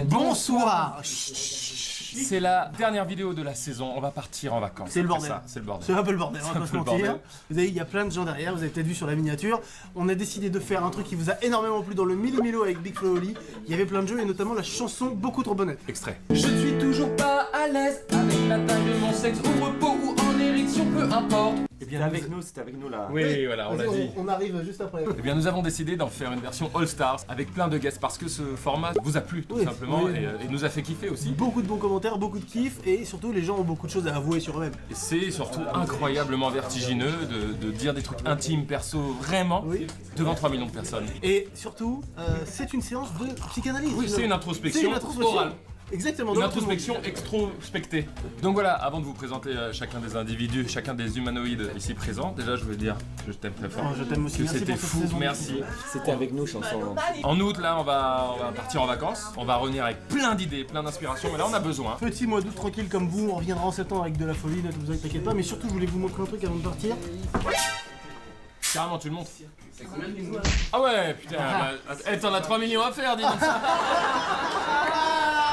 Bonsoir. C'est la dernière vidéo de la saison, on va partir en vacances. C'est le bordel. C'est le bordel. C'est un peu le bordel, on va pas se mentir. bordel. Vous avez, il y a plein de gens derrière, vous avez peut-être vu sur la miniature. On a décidé de faire un truc qui vous a énormément plu dans le Milli-Milo avec Big Flo et Oli. Il y avait plein de jeux et notamment la chanson Beaucoup trop bonnette. Extrait. Je suis toujours pas à l'aise avec la taille de mon sexe, au repos ou en érection, peu importe. Eh bien, C'était avec nous là. Oui, voilà, on l'a Vas-y, dit. on arrive juste après. Eh bien, nous avons décidé d'en faire une version All Stars avec plein de guests parce que ce format vous a plu tout Oui, simplement oui. et nous a fait kiffer aussi. Beaucoup de bons commentaires, beaucoup de kiff et surtout les gens ont beaucoup de choses à avouer sur eux-mêmes. Et c'est surtout incroyablement vertigineux de dire des trucs intimes, perso, vraiment, Oui. devant 3 millions de personnes. Et surtout, c'est une séance de psychanalyse. Oui, c'est une introspection C'est une introspection orale. Exactement. Une devant tout le monde. introspection extrospectée. Donc voilà, avant de vous présenter chacun des individus, chacun des humanoïdes ici présents, déjà je veux dire je t'aime très fort. Oh, je t'aime aussi. Que Merci c'était pour cette fou, saison. merci. C'était avec nous, chanson. En août, là, on va partir en vacances. On va revenir avec plein d'idées, plein d'inspirations, mais là on a besoin. Petit mois d'août tranquille comme vous, on reviendra en septembre avec de la folie, ne vous inquiétez pas, mais surtout je voulais vous montrer un truc avant de partir. Carrément, tu le montres. Ah ouais, putain, bah, t'en as 3 millions à faire, dis donc.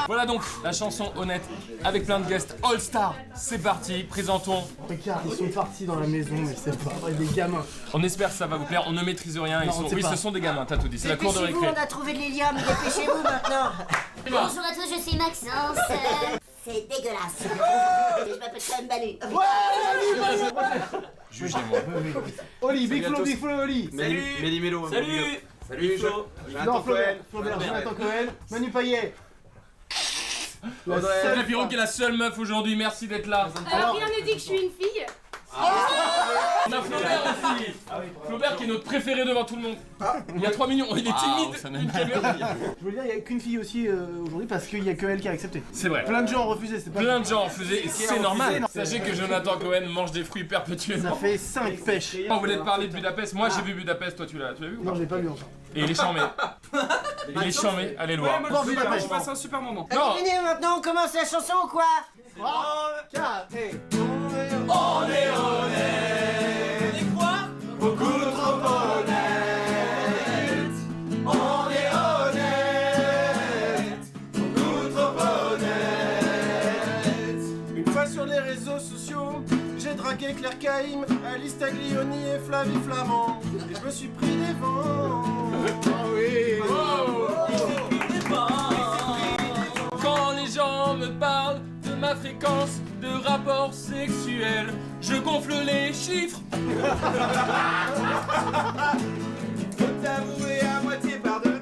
Voilà donc la chanson honnête avec plein de guests All Star. C'est parti, présentons. Regarde, ils sont partis dans la maison, mais c'est pas vrai, des gamins. On espère que ça va vous plaire, on ne maîtrise rien. Non, on sait Oui, pas. ce sont des gamins, t'as tout dit. C'est la cour de Dépêchez-vous, récré. on a trouvé de l'hélium, dépêchez-vous maintenant. Bonjour à tous, je suis Maxence. C'est dégueulasse. Je m'appelle quand même Manu. Jugez-moi. Oli, Big Flo, Oli. Méli-Mélo. Salut. Salut Flo. Non, Flaubert, Jonathan Cohen, Manu Payet. La Audrey. seule Audrey Pirot qui est la seule meuf aujourd'hui, merci d'être là. Alors rien ne dit que je suis une fille. On a Flaubert aussi. Flaubert qui est notre préféré devant tout le monde. Il y a 3 millions, il est timide. Une caméra. Je veux dire, il y a qu'une fille aussi aujourd'hui parce qu'il y a que elle qui a accepté. C'est vrai. Plein de gens ont refusé, c'est pas Plein de gens en faisaient et c'est normal. non. Sachez que Jonathan Cohen mange des fruits Ça perpétuellement. fait 5 pêches. On voulait te parler de Budapest. Moi j'ai vu Budapest, toi tu l'as vu ou Non, pas? je l'ai pas vu encore. Et il est charmé. Il est charmé, allez le voir. Bon, Budapest, Je passe un super moment. Non, Terminé, maintenant on commence la chanson ou quoi? 4 et Une fois sur les réseaux sociaux, j'ai dragué Claire Caïm, Alice Taglioni et Flavie Flamand. Et je me suis pris des vents. Ah oui. quand les gens me parlent de ma fréquence de rapports sexuels, je gonfle les chiffres. Faut t'avouer à moitié pardonner.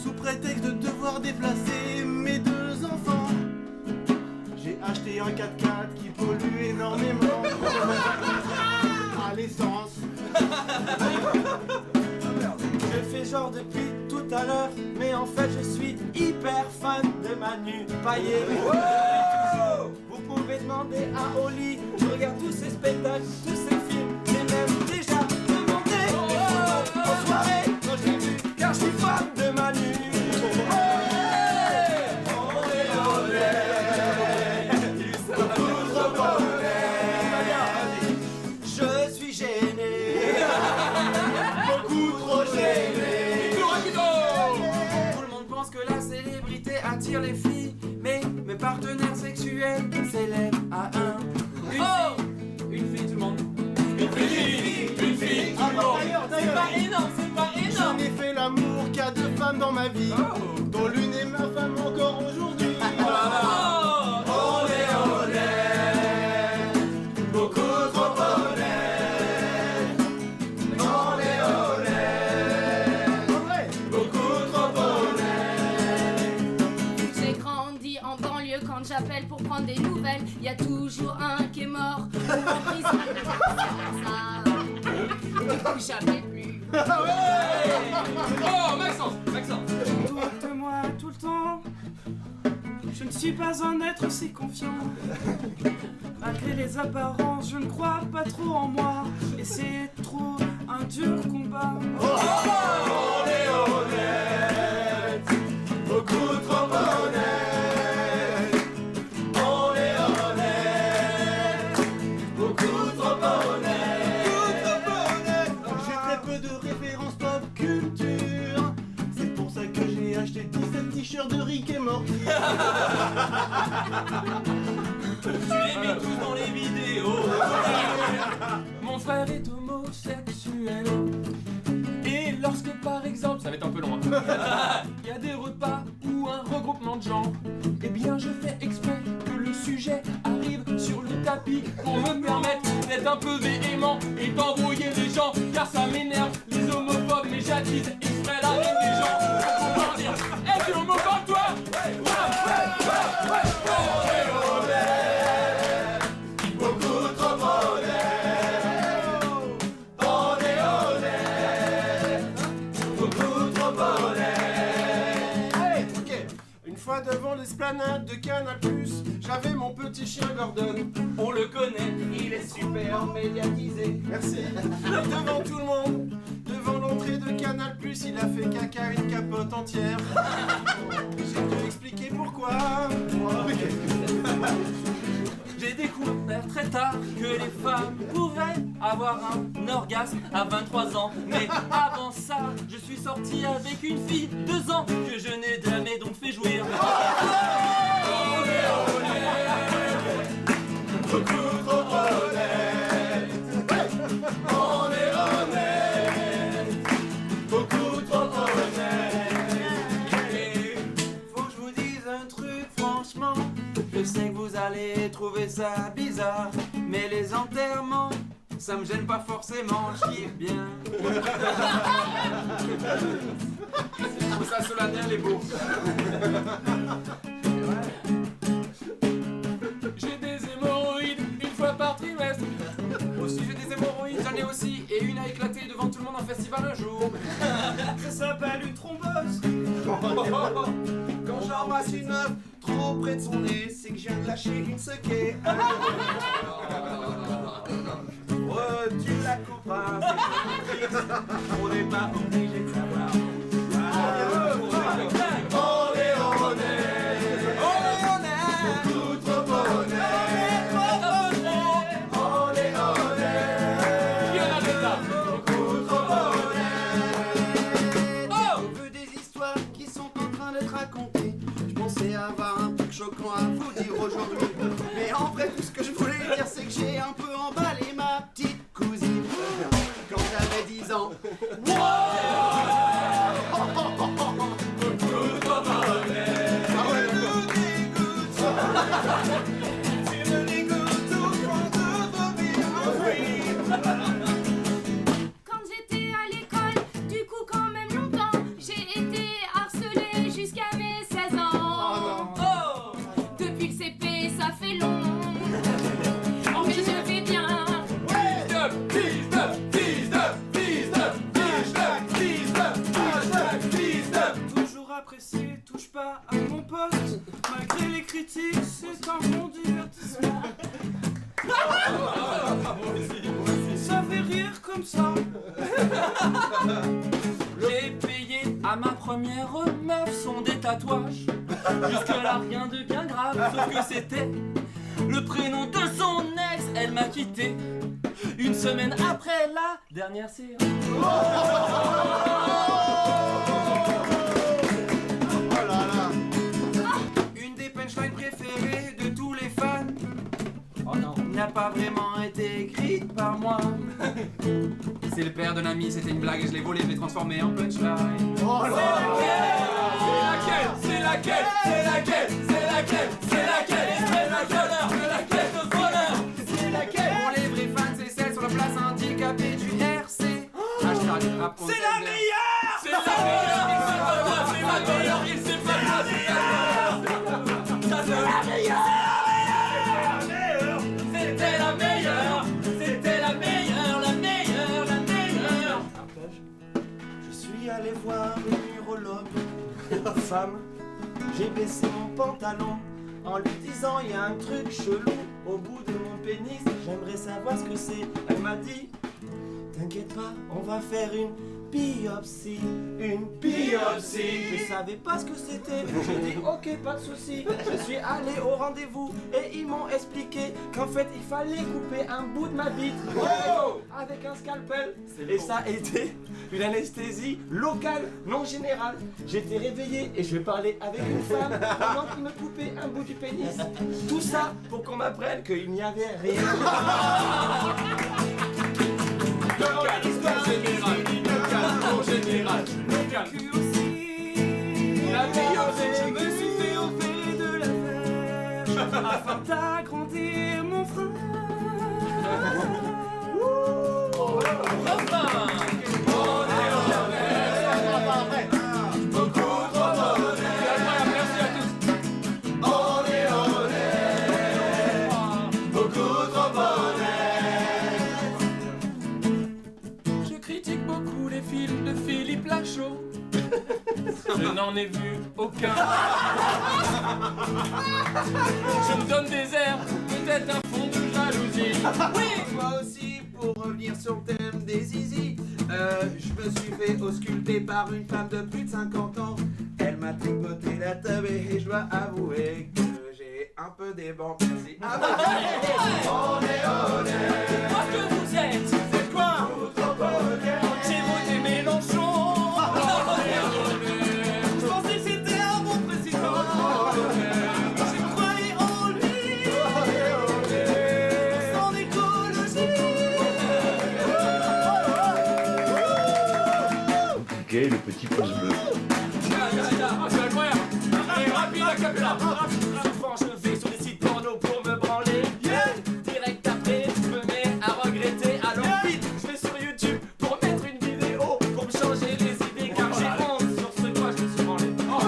sous prétexte de devoir déplacer mes 2 enfants, j'ai acheté un 4x4 qui pollue énormément à l'essence. Je fais genre depuis tout à l'heure, mais en fait je suis hyper fan de Manu Payet. Vous pouvez demander à Oli, je regarde tous ces spectacles, tous ces films, j'ai même déjà demandé des photos en soirée quand je l'ai vu, car je suis fan de Manu. Je suis gêné, beaucoup trop gêné. Tout le monde pense que la célébrité attire les filles, mais mes partenaires sexuels s'élèvent à un. Une fille, tout le monde. Une fille, D'ailleurs, Pas énorme, c'est pas j'en ai fait l'amour qu'à 2 femmes dans ma vie, dont l'une est ma femme encore aujourd'hui. Beaucoup trop honnête. On est honnête. Beaucoup trop honnête. J'ai grandi en banlieue quand j'appelle pour prendre des nouvelles. Y a toujours un qui est mort ou en prison. Ça. Du coup jamais plus. Oh, Maxence. Autour de moi tout le temps. Je ne suis pas un être aussi confiant. Malgré les apparences, je ne crois pas trop en moi. Et c'est trop un dur combat. On est honnête, beaucoup trop honnête. On est honnête, beaucoup trop honnête. frère est homosexuel. Et lorsque par exemple, ça va être un peu loin, il y a des repas ou un regroupement de gens, eh bien je fais exprès que le sujet arrive sur le tapis pour me permettre d'être un peu véhément et d'embrouiller les gens, car ça m'énerve les homophobes, mais j'attise exprès la haine des gens pour leur dire: hey, t'es homophobe toi? Beaucoup trop honnête. On est honnête. Beaucoup trop honnête. Hey, ok. Une fois devant l'esplanade de Canal+, j'avais mon petit chien Gordon. On le connaît, il est super médiatisé. Merci. Devant tout le monde, devant l'entrée de Canal+, il a fait caca une capote entière. J'ai dû expliquer pourquoi. J'ai découvert très tard que les femmes pouvaient avoir un orgasme à 23 ans. Mais avant ça, je suis sorti avec une fille 2 ans que je n'ai jamais donc fait jouir. Beaucoup trop honnête. On est honnête. Beaucoup trop honnête. Faut que je vous dise un truc franchement. Je sais que vous allez trouver ça bizarre, mais les enterrements, ça me gêne pas forcément, j'y ai bien. Je trouve ça solennel et beau. J'ai des hémorroïdes une fois par trimestre. Aussi j'ai des hémorroïdes, j'en ai aussi, et une a éclaté devant tout le monde en festival un jour. Ça s'appelle une thrombose. Quand j'embrasse une meuf trop près de son nez, c'est que je viens de lâcher une sequée. Tu la couperas, c'est triste, on n'est pas obligé de savoir. On est honnête. Beaucoup trop honnête. On est honnête. Il y en a des tas. Beaucoup trop honnête. On veut des histoires qui sont en train d'être racontées. Je pensais avoir un truc choquant à vous dire aujourd'hui, mais en vrai tout ce que je voulais dire c'est que j'ai un peu emballé ma petite cousine quand j'avais 10 ans. Tu me dégoûtes tout pour vivre. Quand j'étais à l'école, du coup quand même longtemps, j'ai été harcelée jusqu'à mes 16 ans. Oh, depuis le CP, ça fait long. Mais je vais bien. Toujours apprécié, touche pas à mon poste. Malgré les critiques, c'est un bon divertissement. Ça fait rire comme ça. J'ai payé à ma première meuf son des tatouages. Jusque-là, rien de bien grave, sauf que c'était le prénom de son ex. Elle m'a quitté une semaine après la dernière séance. Une des punchlines préférées de tous les fans n'a pas vraiment été écrite par moi. C'est le père d'un ami, c'était une blague et je l'ai volé, je l'ai transformé en punchline. C'est laquelle Pour les vrais fans, c'est celle sur la place handicapée du RC. Hashtag rap contre C'est la LDR. meilleure. C'est la meilleure, il sait pas quoi, c'est la meilleure. C'était la meilleure. Je suis allé voir une urologue, femme. J'ai baissé mon pantalon en lui disant il y a un truc chelou au bout de mon pénis. J'aimerais savoir ce que c'est. Elle m'a dit t'inquiète pas, on va faire une biopsie. Une biopsie. Je savais pas ce que c'était. J'ai dit ok, pas de souci. Je suis allé au rendez-vous et ils m'ont expliqué qu'en fait il fallait couper un bout de ma bite avec un scalpel. Et ça a été une anesthésie locale, non générale. J'étais réveillé et je parlais avec une femme pendant qu'il me coupait un bout du pénis. Tout ça pour qu'on m'apprenne qu'il n'y avait rien. vécu aussi. La meilleure Je me suis fait opérer de la verge afin d'agrandir mon frein. Je critique beaucoup les films de Philippe Lachaud. Je n'en ai vu aucun. Je me donne des airs, peut-être un fond de jalousie. Oui, moi aussi, pour revenir sur le thème des zizi, je me suis fait ausculter par une femme de plus de 50 ans. Elle m'a tripoté la table et je dois avouer que j'ai un peu des bancs. Merci. On est honnête. Moi que vous êtes, C'est quoi? j'ai voté Mélenchon. Je pensais que c'était un bon président. J'ai croyé en lui. Sans écologie. Ok, le petit pouce bleu. C'est incroyable. Allez, rapide, la capella. Souvent je vais sur des sites porno pour me branler. Direct après, je me mets à regretter. Alors vite, je vais sur YouTube pour mettre une vidéo pour me changer les idées. Car j'ai honte sur ce quoi je me suis branlé. En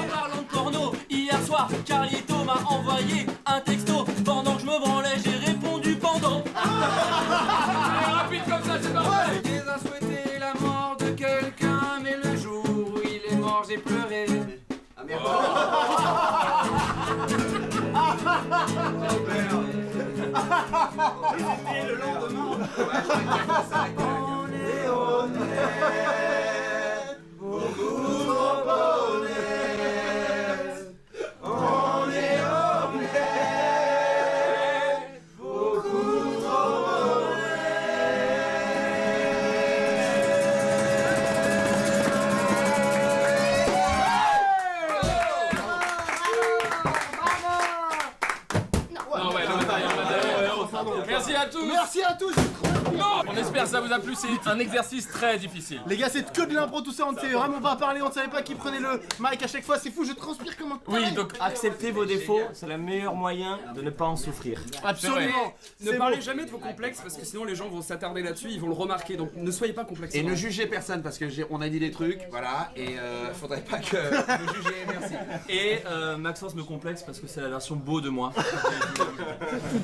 parlant de porno, hier soir, Carlito m'a envoyé un texto. Pendant que je me branlais, j'ai répondu pendant. Allez, rapide comme ça, c'est parfait. J'ai souhaité la mort de quelqu'un, mais le jour où il est mort, j'ai pleuré. Ah merde. Et le lendemain, On est honnête, beaucoup trop honnête. On est honnête, beaucoup trop Non, ouais, merci à tous. Merci à tous. On espère que ça vous a plu, c'est un exercice très difficile. Les gars, c'est que de l'impro, tout ça, on ne sait vraiment pas parler, on ne savait pas qui prenait le mic à chaque fois, c'est fou, je transpire comme un Oui, donc acceptez vos défauts, c'est le meilleur moyen de ne pas en souffrir. absolument. Ne parlez jamais de vos complexes parce que sinon les gens vont s'attarder là-dessus, ils vont le remarquer. Donc ne soyez pas complexés. Et ne jugez personne parce que on a dit des trucs, voilà, et faudrait pas que nous juger, merci. Et Maxence me complexe parce que c'est la version beau de moi.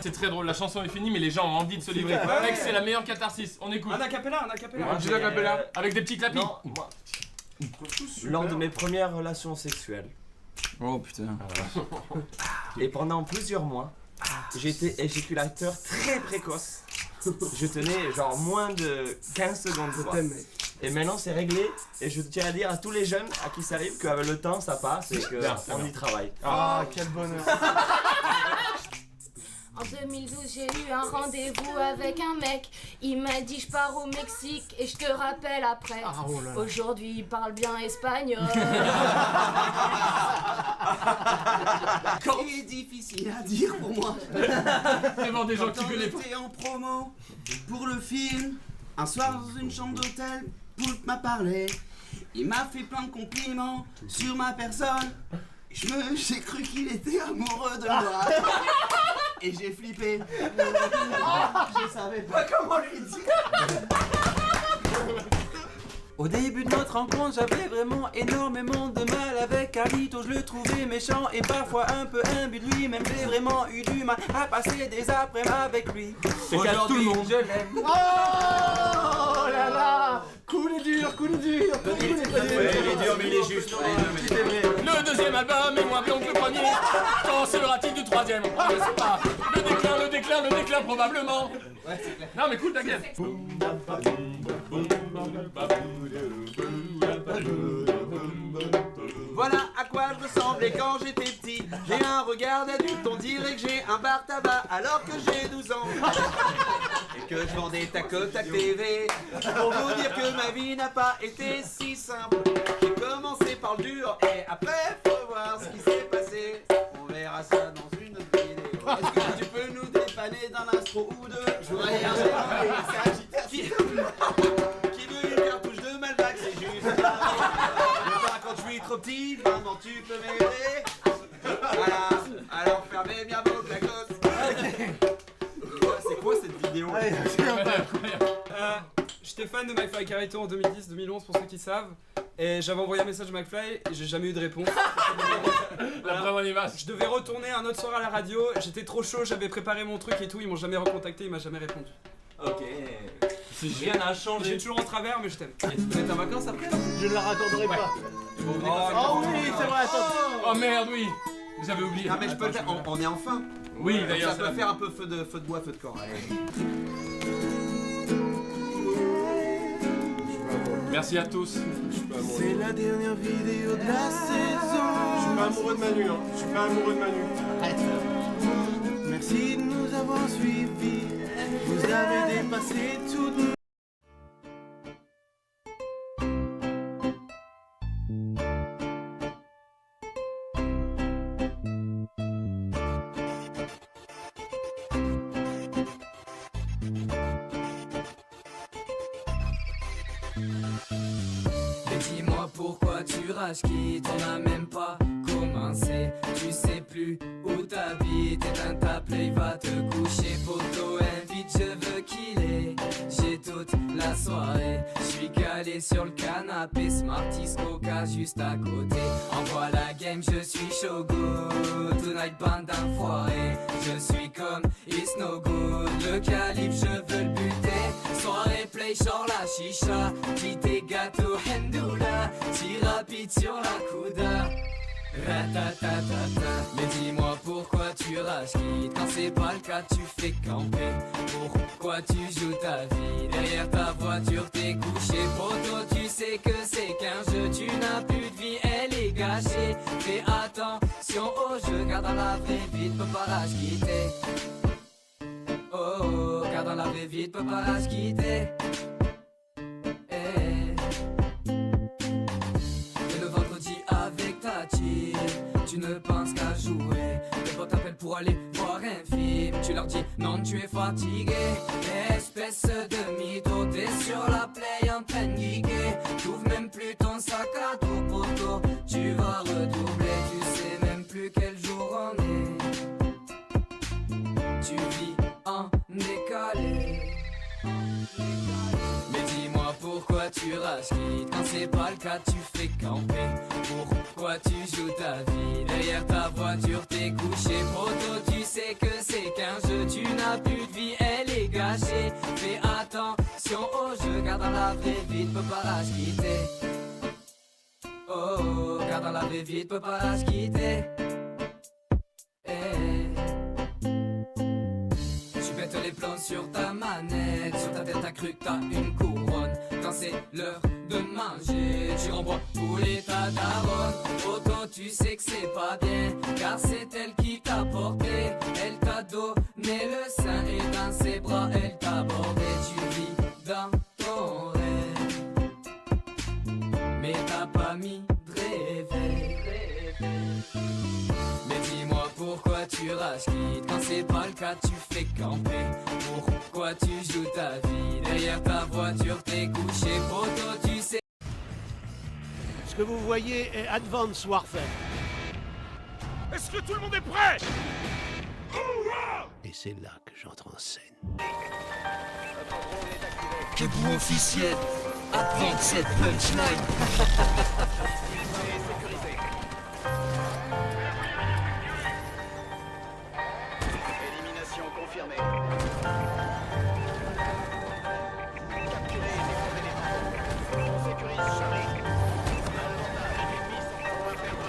c'est très drôle, la chanson est finie mais les gens ont envie de se livrer. Mec, c'est la meilleure catharsis, on écoute. Un acapella, un acapella. Un petit acapella. Avec des petits clapis. Non, moi. Lors de mes premières relations sexuelles, Oh putain. et pendant plusieurs mois, j'étais éjaculateur très précoce. Je tenais genre moins de 15 secondes. Quoi. Et maintenant c'est réglé et je tiens à dire à tous les jeunes à qui ça arrive qu'avec le temps ça passe et qu'on y travaille. Ah, quel bonheur. En 2012, j'ai eu un rendez-vous avec un mec. Il m'a dit je pars au Mexique et je te rappelle après. Aujourd'hui, il parle bien espagnol. C'est difficile à dire pour moi. Devant des gens qui Quand connaissent pas. j'étais en promo pour le film, un soir dans une chambre d'hôtel, Poulpe m'a parlé. Il m'a fait plein de compliments sur ma personne. J'ai cru qu'il était amoureux de moi. Et j'ai flippé. Je savais pas comment lui dire. Au début de notre rencontre, j'avais vraiment énormément de mal avec Carlito. Je le trouvais méchant et parfois un peu imbu de lui. Même j'ai vraiment eu du mal à passer des après-midi avec lui. Aujourd'hui, je l'aime. Oh là là. Cool et dur, cool et dur. Il est dur mais il est juste. Le deuxième album est moins bien que le premier. Quand sera-t-il du troisième? Je ne sais pas. Le déclin probablement. Non mais cool ta gueule. Voilà à quoi je ressemblais quand j'étais petit. J'ai un regard d'adulte, on dirait que j'ai un bar tabac alors que j'ai 12 ans. Et que je vendais tac au tac TV. Pour vous dire que ma vie n'a pas été si simple. J'ai commencé par le dur et après faut voir ce qui s'est passé. On verra ça dans une autre vidéo. Est-ce que tu peux nous dépanner d'un astro ou deux? Je voudrais un qui veut une cartouche de Malbec, c'est juste. gentil, maman tu peux m'aider. Voilà, alors fermez bien vos clacos. C'est quoi cette vidéo? J'étais fan de McFly Carito en 2010-2011 pour ceux qui savent. Et j'avais envoyé un message à McFly et j'ai jamais eu de réponse. La preuve en image. Je devais retourner un autre soir à la radio, j'étais trop chaud, j'avais préparé mon truc et tout, ils m'ont jamais recontacté, il m'a jamais répondu. Ok. Rien n'a changé. J'ai toujours en travers mais je t'aime. Vous êtes en vacances après là? Je ne la raccorderai pas. Oh oui, c'est vrai, attends. Oh merde, oui. J'avais oublié. Ah mais je peux le faire, on est enfin. Oui, d'ailleurs. Ça peut faire un peu feu de bois, feu de corps. Allez. Merci à tous. C'est la dernière vidéo de la saison. Je suis pas amoureux de Manu, hein. Je suis pas amoureux de Manu. Merci de nous avoir suivis. Vous avez dépassé toutes nos... Dis-moi pourquoi tu rages quitte, on n'a même pas commencé. Tu sais plus où t'habites, éteins ta play, va te coucher. Poto, invite, je veux qu'il est. J'ai toute la soirée, je suis calé sur le canapé. Smarties, Coca juste à côté. Envoie la game, je suis chaud good. Tonight, bande d'enfoirés. Je suis comme It's no good. Le calife, je veux le buter. Soirée play, genre la chicha. Petit gâteau, hendoula. Si rapide sur la couda. Ratatatata. Mais dis-moi pourquoi tu rages quitte. Quand c'est pas le cas tu fais camper. Pourquoi tu joues ta vie derrière ta voiture, t'es couché. Poto, tu sais que c'est qu'un jeu. Tu n'as plus de vie, elle est gâchée. Fais attention au jeu, car dans la vraie vie t'peux pas rage quitter. Oh, car dans la vraie vie t'peux pas rage quitter. Tu ne penses qu'à jouer. Les potes t'appellent pour aller voir un film. Tu leur dis non, tu es fatigué. Espèce de mytho, t'es sur la play en train de geeker. T'ouvres même plus ton sac à dos, poto. Tu vas redoubler, tu sais même plus quel jour on est. Tu vis en décalé. Mais dis-moi pourquoi tu rages quitte. Quand c'est pas le cas tu fais camper. Pourquoi tu joues ta vie derrière ta voiture, t'es couché. Poto, tu sais que c'est qu'un jeu. Tu n'as plus de vie, elle est gâchée. Fais attention au jeu, car dans la vraie vie t'peux pas rage quitter. Oh, car dans la vraie vie t'peux pas rage quitter. Les plans sur ta manette, sur ta tête t'as cru que t'as une couronne. Quand c'est l'heure de manger, tu renvoies tous les tas d'aromes. Autant tu sais que c'est pas bien, car c'est elle qui t'a porté. Elle t'a donné le sein et dans ses bras elle t'a bordé. Tu vis dans ton rêve, mais t'as pas mis de réveil. Mais dis-moi pourquoi tu rages quitte. Quand c'est pas le cas tu fais camper. Pourquoi tu joues ta vie derrière ta voiture, t'es couché. Poto, tu sais. Ce que vous voyez est Advance Warfare. Est-ce que tout le monde est prêt? Et c'est là que j'entre en scène. Debout officiel, Advance cette punchline. Élimination confirmée. Capturé et déclaré. On sécurise Charlie. On a l'avantage. L'ennemi semble avoir perdre.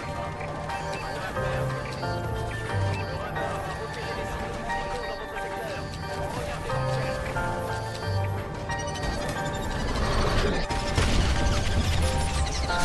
On va perdre. Le radar a repéré les signaux musicaux dans votre secteur. Regardez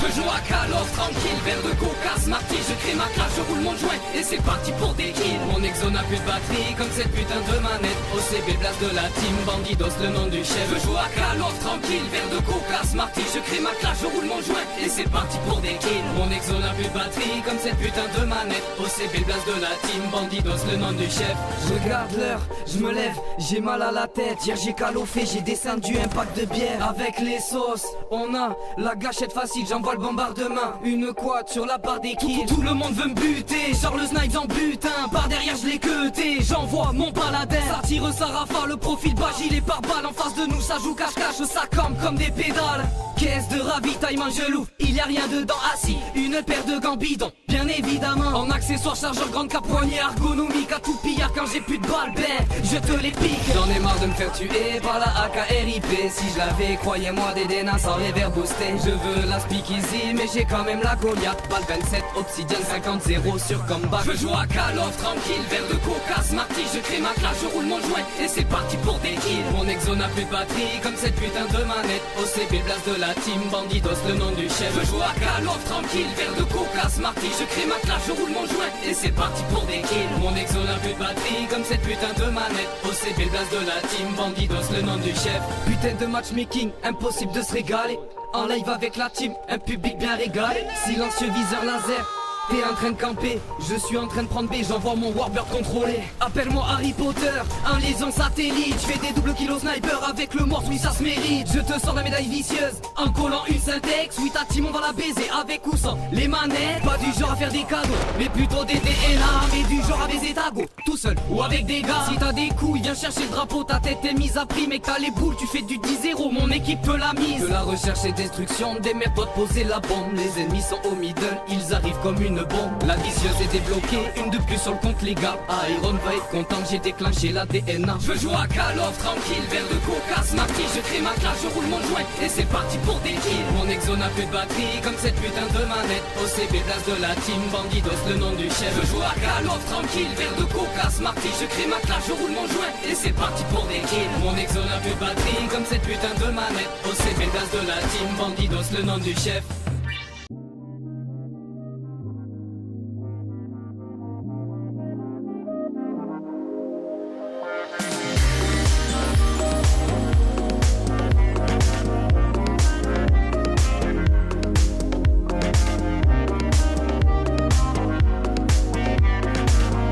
Je joue à Call of tranquille, verre de coca, smarty, je crée ma classe, je roule mon joint et c'est parti pour des kills. Mon exo n'a plus de batterie comme cette putain de manette. OCB place de la team, Bandidos le nom du chef. Je joue à Call of tranquille, verre de coca, smarty, je crée ma classe, je roule mon joint et c'est parti pour des kills. Mon exo n'a plus de batterie comme cette putain de manette. OCB place de la team, Bandidos le nom du chef. Je regarde l'heure, je me lève, j'ai mal à la tête. Hier j'ai calofé, j'ai descendu un pack de bière. Avec les sauces, on a la gâchette facile, j'envoie le bombardement, une quad sur la barre des kills. Tout le monde veut me buter, genre le snipe en butin. Par derrière je l'ai cuté, j'envoie mon paladin. Ça tire, ça rafale, le profil bas, gilet par balle. En face de nous ça joue cache-cache, ça campe comme des pédales. Caisse de ravitaillement je l'ouvre, il y a rien dedans assis. Une paire de gants bidons, bien évidemment. En accessoire chargeur grande cap poignée ergonomique. À tout pillard quand j'ai plus de balles, ben je te les pique. J'en ai marre de me faire tuer par la AKRIP. Si je l'avais, croyez-moi, des dénas sans reverb boosté. Je veux la speakeasy mais j'ai quand même la Goliath. Balle 27, obsidian 50-0 sur combat. Je joue à Call of tranquille, verre de coca, smarty. Je crée ma classe, je roule mon joint et c'est parti pour des kills. Mon exo n'a plus de batterie comme cette putain de manette. OCB blast de la team, bandidos le nom du chef. Je joue à Call of tranquille, verre de coca, smarty. Je crée ma classe, je roule mon joint et c'est parti pour des kills. Mon exo n'a plus de batterie comme cette putain de manette. OCB blast de la team, bandidos le nom du chef. Putain de matchmaking, impossible de se régaler. En live avec la team, un public bien régalé. Silencieux viseur laser, t'es en train de camper, je suis en train de prendre B, j'envoie mon Warbird contrôlé. Appelle-moi Harry Potter, en liaison satellite. Je fais des doubles kilos sniper avec le morse, oui ça se mérite. Je te sors la médaille vicieuse, en collant une syntaxe. Oui ta team on va la baiser avec ou sans les manettes. Pas du genre à faire des cadeaux, mais plutôt des DNA. Mais du genre à baiser ta go, tout seul ou avec des gars. Si t'as des couilles, viens chercher le drapeau, ta tête est mise à prix. Mais que t'as les boules, tu fais du 10-0, mon équipe te l'a mise. De la recherche et destruction, des merdes doivent poser la bombe. Les ennemis sont au middle, ils arrivent comme une bombe. La vicieuse est débloquée, une de plus sur le compte les gars. Iron va être content que j'ai déclenché la DNA. Je joue à Call of tranquille, verre de coca, smarty. Je crée ma classe, je roule mon joint et c'est parti pour des kills. Mon exo n'a plus de batterie comme cette putain de manette. OCB blast de la team, bandidos le nom du chef. Je joue à Call of tranquille, verre de coca, smarty. Je crée ma classe, je roule mon joint et c'est parti pour des kills. Mon exo n'a plus de batterie comme cette putain de manette. OCB blast de la team, bandidos le nom du chef.